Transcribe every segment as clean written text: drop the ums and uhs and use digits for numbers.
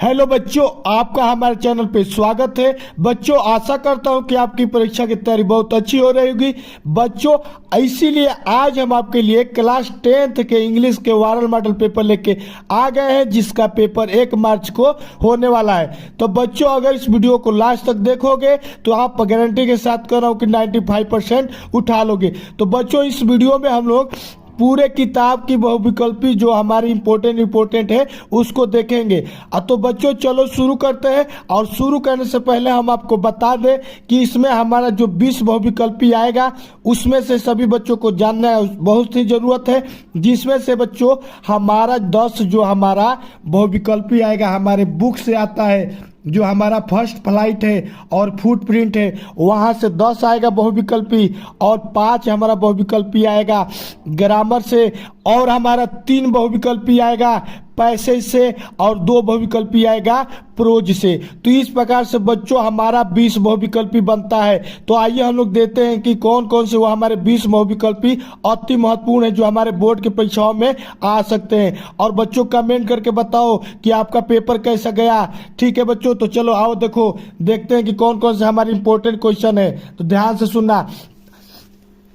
Hello बच्चों, आपका हमारे चैनल पे स्वागत है। बच्चों, आशा करता हूं कि आपकी परीक्षा की तैयारी बहुत अच्छी हो रही होगी। बच्चों, इसीलिए आज हम आपके लिए क्लास 10th के इंग्लिश के वायरल मॉडल पेपर लेके आ गए हैं, जिसका पेपर 1 मार्च को होने वाला है। तो बच्चों, अगर इस वीडियो को लास्ट तक देखोगे तो आप गारंटी के साथ कह रहा हूं कि 95% उठा लोगे। तो बच्चों, इस वीडियो में हम लोग पूरे किताब की बहुविकल्पी जो हमारी इंपॉर्टेंट है उसको देखेंगे। तो बच्चों, चलो शुरू करते हैं। और शुरू करने से पहले हम आपको बता दें कि इसमें हमारा जो 20 बहुविकल्पी आएगा उसमें से सभी बच्चों को जानना बहुत ही जरूरत है, जिसमें से बच्चों हमारा 10 जो हमारा बहुविकल्पी आएगा हमारे बुक से आता है, जो हमारा फर्स्ट फ्लाइट है और फुटप्रिंट है, वहां से 10 आएगा बहुविकल्पी, और 5 हमारा बहुविकल्पी आएगा ग्रामर से, और हमारा 3 बहुविकल्पी आएगा पैसेज से, और 2 बहुविकल्पी आएगा प्रोज से। तो इस प्रकार से बच्चों हमारा 20 बहुविकल्पी बनता है। तो आइए हम लोग देखते हैं कि कौन कौन से वो हमारे 20 बहुविकल्पी अति महत्वपूर्ण है जो हमारे बोर्ड की परीक्षाओं में आ सकते हैं। और बच्चों, कमेंट करके बताओ कि आपका पेपर कैसा गया। ठीक है बच्चों, तो चलो आओ देखते हैं कि कौन कौन से हमारे इंपॉर्टेंट क्वेश्चन है। तो ध्यान से सुनना।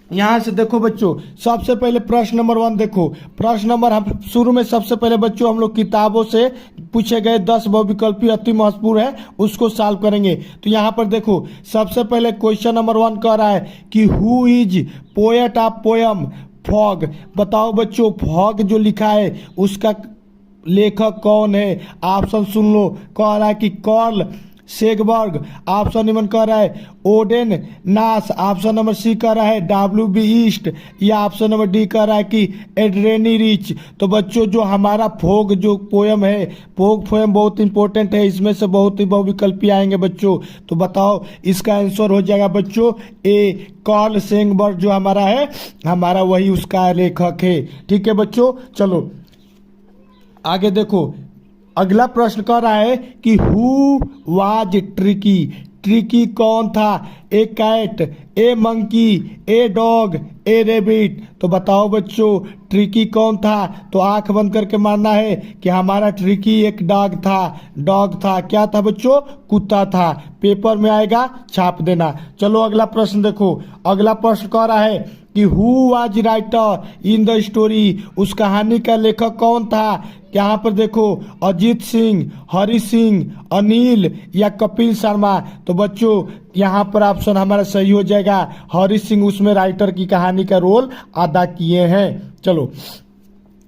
यहां से देखो बच्चों, सबसे पहले प्रश्न नंबर 1 देखो। प्रश्न नंबर हम शुरू में सबसे पहले बच्चों हम लोग किताबों से पूछे गए 10 बहुविकल्पी अति महत्वपूर्ण है उसको सॉल्व करेंगे। तो यहाँ पर देखो, सबसे पहले क्वेश्चन नंबर 1 कह रहा है कि who is poet of poem fog. बताओ बच्चों, फॉग जो लिखा है उसका लेखक कौन है। ऑप्शन सुन लो। कह रहा है कि कार्ल सेगबर्ग। ऑप्शन नंबर कह रहा है ओडेन नास। ऑप्शन नंबर सी कह रहा है W.B. ईस्ट, या ऑप्शन नंबर डी कह रहा है कि एड्रेनी रिच। तो बच्चों, जो हमारा फोग जो पोयम है, फोग पोयम बहुत इंपॉर्टेंट है, इसमें से बहुत ही बहुविकल्पी आएंगे बच्चों। तो बताओ इसका आंसर हो जाएगा बच्चों ए, कार्ल सेगबर्ग जो हमारा है, हमारा वही उसका लेखक है। ठीक है बच्चों, चलो आगे देखो। अगला प्रश्न कह रहा है कि हु वाज ट्रिकी। ट्रिकी कौन था। A cat, a monkey, a dog, a rabbit. तो बताओ बच्चों ट्रिकी कौन था। तो आंख बंद करके मानना है कि हमारा ट्रिकी एक डॉग था। क्या था बच्चों, कुत्ता था। पेपर में आएगा, छाप देना। चलो अगला प्रश्न देखो। अगला प्रश्न कह रहा है कि who was writer in the story. उस कहानी का लेखक कौन था। यहाँ पर देखो, अजीत सिंह, हरि सिंह, अनिल, या कपिल शर्मा। तो बच्चों यहाँ पर ऑप्शन हमारा सही हो जाएगा, हरि सिंह उसमें राइटर की कहानी का रोल अदा किए हैं। चलो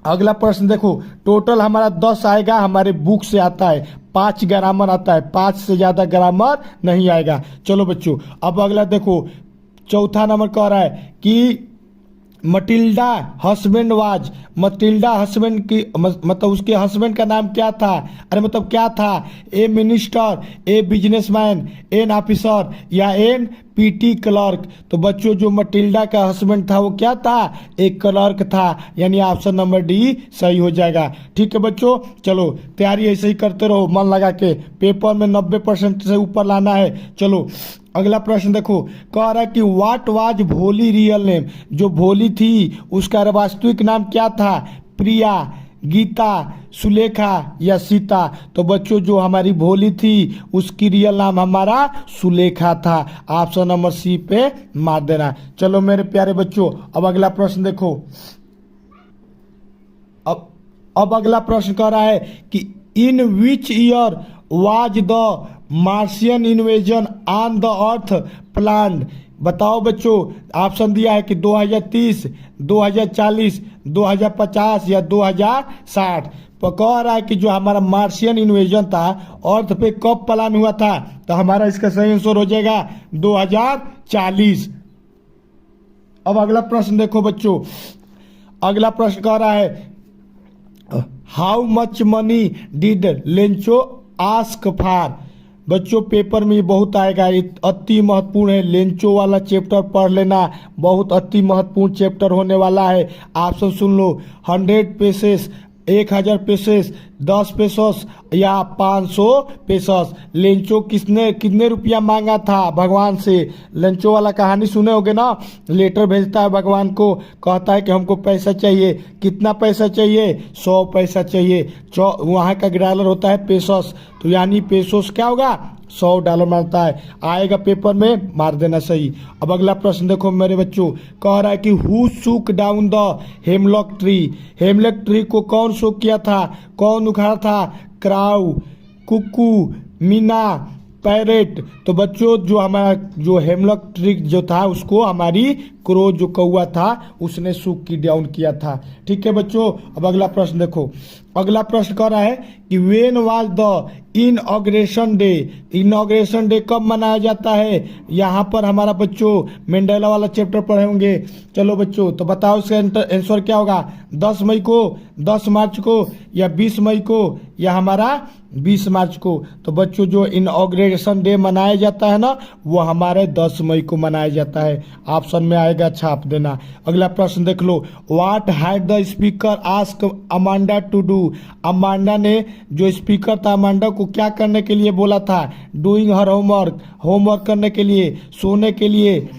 अगला प्रश्न देखो। टोटल हमारा 10 आएगा, हमारे बुक से आता है। 5 ग्रामर आता है, 5 से ज्यादा ग्रामर नहीं आएगा। चलो बच्चों, अब अगला देखो। चौथा नंबर कह रहा है कि Matilda husband was. Matilda husband की मतलब उसके हस्बैंड का नाम क्या था। अरे मतलब क्या था। A minister, a businessman, an officer, या एन पीटी क्लर्क। तो बच्चों जो मटिल्डा का हस्बैंड था वो क्या था, एक क्लर्क था, यानी ऑप्शन नंबर डी सही हो जाएगा। ठीक है बच्चों, चलो तैयारी ऐसे ही करते रहो मन लगा के, पेपर में 90% से ऊपर लाना है। चलो अगला प्रश्न देखो। कह रहा है कि व्हाट वाज भोली रियल नेम। जो भोली थी उसका वास्तविक नाम क्या था। प्रिया, गीता, सुलेखा, या सीता। तो बच्चों जो हमारी भोली थी उसकी रियल नाम हमारा सुलेखा था। ऑप्शन नंबर सी पे मार देना। चलो मेरे प्यारे बच्चों, अब अगला प्रश्न देखो। अब अगला प्रश्न कह रहा है कि in which year was the Martian invasion on the earth planned. बताओ बच्चों, ऑप्शन दिया है कि 2030, 2040, 2050, या 2060। तो कह रहा है कि जो हमारा मार्शियन इन्वेजन था अर्थ पे कब प्लान हुआ था। तो हमारा इसका सही आंसर हो जाएगा 2040। अब अगला प्रश्न देखो बच्चों। अगला प्रश्न कह रहा है how much money did Lencho ask for. बच्चों पेपर में बहुत आएगा, अति महत्वपूर्ण है। लेंचो वाला चैप्टर पढ़ लेना, बहुत अति महत्वपूर्ण चैप्टर होने वाला है। ऑप्शन सुन लो। 100 पेसेस, 1000 पेसेस, 10 पेसोस या 500 पेसोस। लेंचो कितने रुपया मांगा था भगवान से? लेंचो वाला कहानी सुने होगे ना, लेटर भेजता है भगवान को, कहता है कि हमको पैसा चाहिए। कितना पैसा चाहिए? 100 पैसा चाहिए। वहाँ का डॉलर होता है पेसोस, तो यानी पेसोस क्या होगा? $100 मारता है। आएगा पेपर में, मार देना सही। अब अगला प्रश्न देखो मेरे बच्चों, कह रहा है कि who shook down the hemlock tree. Hemlock tree को कौन शूक किया था? कौन उखाड़ा था? Crow, cuckoo, myna, parrot. तो बच्चों जो हमारा जो हेमलॉक ट्री जो था उसको हमारी क्रो जो कौआ था उसने सूख की डाउन किया था। ठीक है बच्चों, अब अगला प्रश्न देखो। अगला प्रश्न कह रहा है कि when was the inauguration day. Inauguration day कब मनाया जाता है? यहाँ पर हमारा बच्चों मंडेला वाला चैप्टर पढ़े होंगे। चलो बच्चों, तो बताओ इसका आंसर क्या होगा? 10 मई को, 10 मार्च को, या 20 मई को, या हमारा 20 मार्च को। तो बच्चों जो इनॉग्रेशन डे मनाया जाता है ना, वो हमारे 10 मई को मनाया जाता है। ऑप्शन में आएगा, छाप देना। अगला प्रश्न देख लो, what had the speaker ask Amanda to do. Amanda ने, जो स्पीकर था, अमांडा को क्या करने के लिए बोला था? डूइंग हर होमवर्क, होमवर्क करने के लिए, सोने के लिए,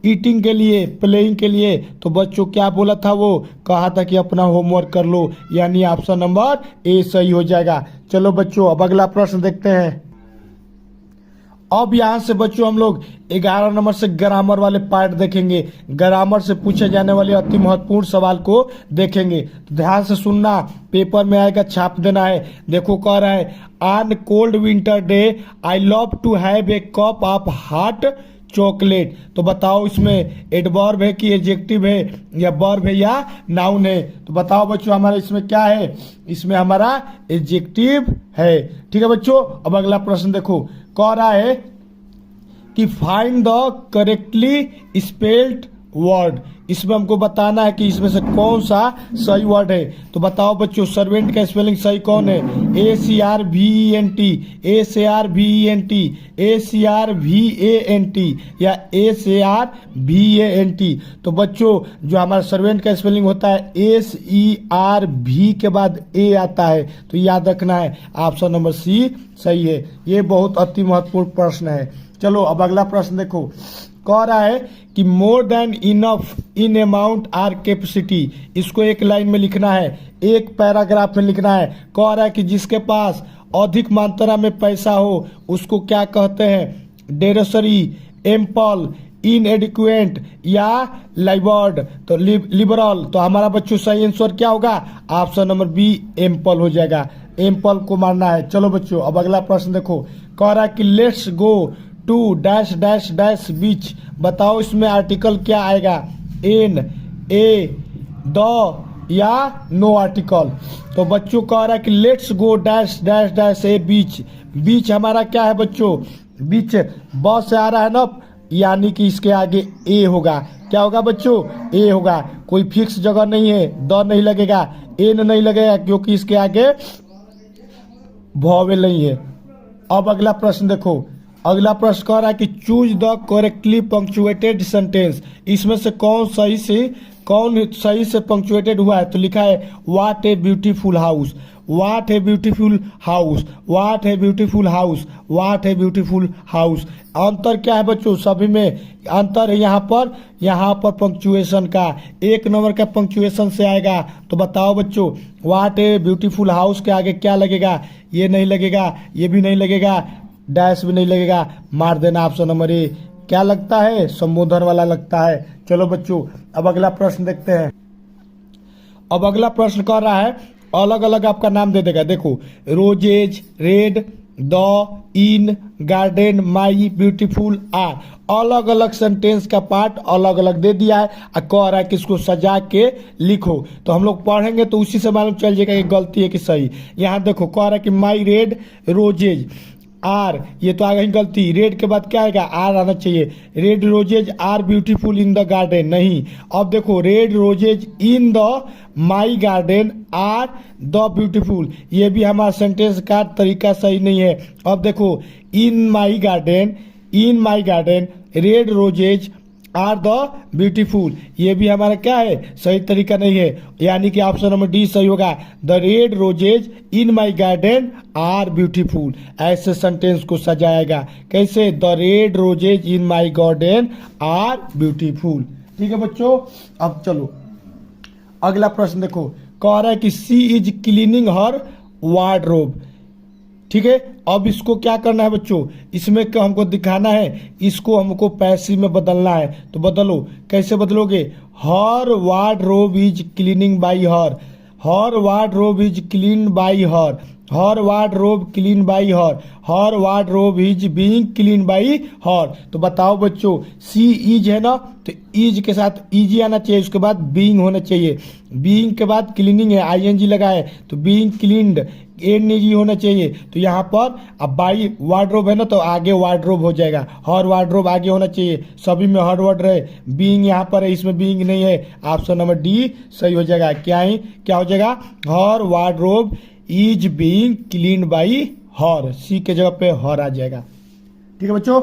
ईटिंग के लिए, प्लेइंग के लिए। तो बच्चों क्या बोला था? वो कहा था कि अपना होमवर्क कर लो, यानी ऑप्शन नंबर ए सही हो जाएगा। चलो बच्चों, अब अगला प्रश्न देखते हैं। अब यहाँ से बच्चों हम लोग 11 नंबर से ग्रामर वाले पार्ट देखेंगे। ग्रामर से पूछे जाने वाले अति महत्वपूर्ण सवाल को देखेंगे, तो ध्यान से सुनना, पेपर में आएगा, छाप देना है। देखो कह रहा है, on cold winter day I love to have a cup of hot chocolate. तो बताओ इसमें एडवर्ब है कि एडजेक्टिव है, या वर्ब है, या नाउन है? तो बताओ बच्चों हमारा इसमें क्या है? इसमें हमारा एडजेक्टिव है। ठीक है बच्चों, अब अगला प्रश्न देखो, कह रहा है कि find the correctly spelled word. इसमें हमको बताना है कि इसमें से कौन सा सही वर्ड है। तो बताओ बच्चों, सर्वेंट का स्पेलिंग सही कौन है? ACRVENT, ACRVENT, ACRVANT, या ACRVANT। तो बच्चों जो हमारा सर्वेंट का स्पेलिंग होता है SERV के बाद ए आता है, तो याद रखना है, ऑप्शन नंबर सी सही है। ये बहुत अति महत्वपूर्ण प्रश्न है। चलो अब अगला प्रश्न देखो, कह रहा है कि more than enough in amount or capacity. इसको एक लाइन में लिखना है, एक पैराग्राफ में लिखना है। कह रहा है कि जिसके पास अधिक मात्रा में पैसा हो उसको क्या कहते हैं? डेरोसरी, एम्पल, इनएडिक्वेट, या लाइबर्ड। तो लिबरल। तो हमारा बच्चों सही आंसर क्या होगा? ऑप्शन नंबर बी एम्पल हो जाएगा। एम्पल को मारना है। चलो बच्चों, अब अगला प्रश्न देखो, कह रहा है कि let's go to dash dash dash beach. बताओ इसमें आर्टिकल क्या आएगा? एन, ए, द, या नो आर्टिकल। तो बच्चों कह रहा है कि let's go dash dash dash a beach. Beach हमारा क्या है बच्चों? बीच ब से आ रहा है ना, यानी कि इसके आगे ए होगा। क्या होगा बच्चों? ए होगा। कोई फिक्स जगह नहीं है, द नहीं लगेगा, एन नहीं लगेगा, क्योंकि इसके आगे वॉवेल नहीं है। अब अगला प्रश्न देखो, अगला प्रश्न कह रहा है कि choose the correctly punctuated sentence. इसमें से कौन सही से पंक्चुएटेड हुआ है? तो लिखा है what a beautiful house, what a beautiful house, what a beautiful house, what a beautiful house. अंतर क्या है बच्चों? सभी में अंतर है। यहाँ पर पंक्चुएशन का 1 नंबर का पंक्चुएशन से आएगा। तो बताओ बच्चों, व्हाट ए ब्यूटीफुल हाउस के आगे क्या लगेगा? ये नहीं लगेगा, ये भी नहीं लगेगा, डैश भी नहीं लगेगा, मार देना ऑप्शन नंबर ए। क्या लगता है? संबोधन वाला लगता है। चलो बच्चों, अब अगला प्रश्न देखते हैं। अब अगला प्रश्न कर रहा है, अलग अलग आपका नाम दे देगा। देखो, roses, red, the, in, garden, my, beautiful, are. अलग अलग सेंटेंस का पार्ट अलग अलग दे दिया है और कह रहा है कि इसको सजा के लिखो। तो हम लोग पढ़ेंगे तो उसी से मालूम चल जाएगा कि गलती है कि सही। यहाँ देखो, कह रहा है कि माई रेड रोजेज आर, ये तो आ गई गलती। रेड के बाद क्या आएगा? आर आना चाहिए। Red roses are beautiful in the garden, नहीं। अब देखो, red roses in the my garden are the beautiful, ये भी हमारा सेंटेंस का तरीका सही नहीं है। अब देखो, in my garden red roses are the beautiful, ये भी हमारा क्या है, सही तरीका नहीं है, यानी कि ऑप्शन नंबर डी सही होगा। The red roses in my garden are beautiful, ऐसे सेंटेंस को सजाएगा कैसे, the red roses in my garden are beautiful. ठीक है बच्चों, अब चलो अगला प्रश्न देखो, कह रहा है कि सी इज क्लीनिंग हर वार्डरोब। ठीक है, अब इसको क्या करना है बच्चों, इसमें क्या हमको दिखाना है, इसको हमको पैसिव में बदलना है। तो बदलो, कैसे बदलोगे, her wardrobe is cleaning by her, her wardrobe is clean by her, her wardrobe clean by her, her wardrobe is being clean by her. तो बताओ बच्चों, सी इज है ना, तो इज के साथ इजी आना चाहिए, उसके बाद बीइंग होना चाहिए, बीइंग के बाद क्लीनिंग है, आईएनजी लगा है, तो बीइंग क्लीन्ड एनजी होना चाहिए। तो यहाँ पर अब बाई वार्डरोब है ना, तो आगे वार्डरोब हो जाएगा, हर वार्डरोब आगे होना चाहिए, सभी में हर वर्ड रहे, बीइंग यहाँ पर है, इसमें बीइंग नहीं है, ऑप्शन नंबर डी सही हो जाएगा। क्या हो जाएगा, her wardrobe is being clean by her, C के जगह पे हर आ जाएगा। ठीक है बच्चों,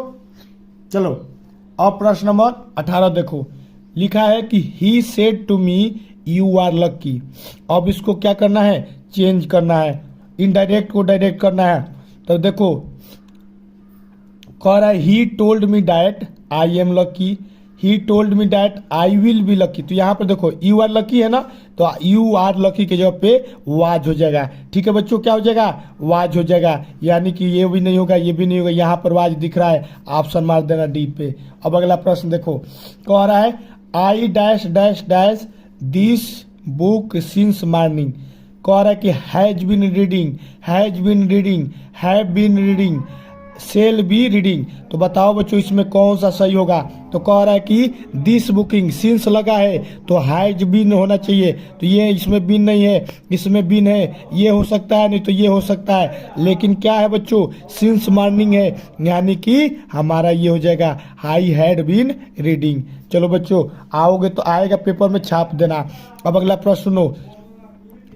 चलो अब प्रश्न नंबर 18 देखो, लिखा है कि he said to me you are lucky. अब इसको क्या करना है, चेंज करना है, इनडायरेक्ट को डायरेक्ट करना है। तो देखो कह रहा है he told me that I am lucky, he told me that I will be lucky. तो यहाँ पर देखो यू आर लकी है ना, तो यू आर लकी के जगह पे वाज हो जाएगा। ठीक है बच्चों, क्या हो जाएगा, वाज हो जाएगा, यानी कि ये भी नहीं होगा, ये भी नहीं होगा, यहाँ पर वाज दिख रहा है, ऑप्शन मार देना डी पे। अब अगला प्रश्न देखो, कह रहा है I dash dash dash this book since morning. कह रहा है कि has been reading, has been reading, have been reading, shall be reading. तो बताओ बच्चों इसमें कौन सा सही होगा। तो कह रहा है कि दिस बुकिंग, सिंस लगा है तो हैज बीन होना चाहिए, तो ये इसमें बीन नहीं है, इसमें बीन है, ये हो सकता है, नहीं तो ये हो सकता है, लेकिन क्या है बच्चों, सिंस मॉर्निंग है, यानी कि हमारा ये हो जाएगा आई हैड बीन रीडिंग। चलो बच्चों, आओगे तो आएगा पेपर में, छाप देना। अब अगला प्रश्न सुनो,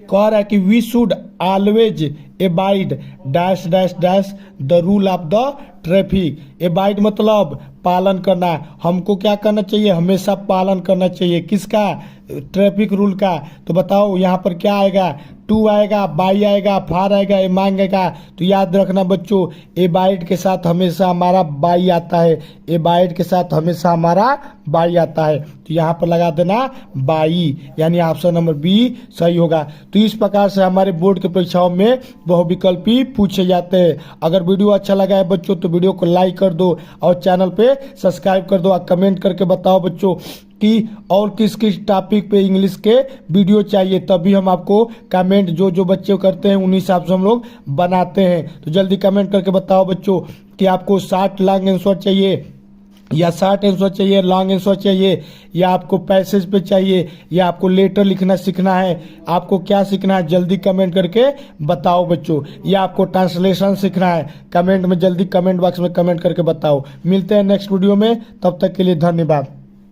कह रहा है कि we should always abide dash dash dash the rule of the traffic. Abide मतलब पालन करना, हमको क्या करना चाहिए, हमेशा पालन करना चाहिए, किसका, ट्रैफिक रूल का। तो बताओ यहाँ पर क्या आएगा, टू आएगा, बाई आएगा, फार आएगा, ए मांगेगा। तो याद रखना बच्चों, एबाइड के साथ हमेशा हमारा बाई आता है, एबाइड के साथ हमेशा हमारा बाई आता है, तो यहाँ पर लगा देना बाई, यानी ऑप्शन नंबर बी सही होगा। तो इस प्रकार से हमारे बोर्ड के परीक्षाओं में बहुविकल्पी पूछे जाते हैं। अगर वीडियो अच्छा लगा है बच्चों तो वीडियो को लाइक कर दो और चैनल पे सब्सक्राइब कर दो, और कमेंट करके बताओ बच्चों कि और किस किस टॉपिक पे इंग्लिश के वीडियो चाहिए, तभी हम आपको कमेंट जो जो बच्चे करते हैं उन्हीं हिसाब से हम लोग बनाते हैं। तो जल्दी कमेंट करके बताओ बच्चों कि आपको 60 लॉन्ग आंसर चाहिए या 60 आंसर चाहिए, लॉन्ग आंसर चाहिए, या आपको पैसेज पे चाहिए, या आपको लेटर लिखना सीखना है, आपको क्या सीखना है जल्दी कमेंट करके बताओ बच्चों, या आपको ट्रांसलेशन सीखना है, कमेंट में जल्दी कमेंट बॉक्स में कमेंट करके बताओ। मिलते हैं नेक्स्ट वीडियो में, तब तक के लिए धन्यवाद।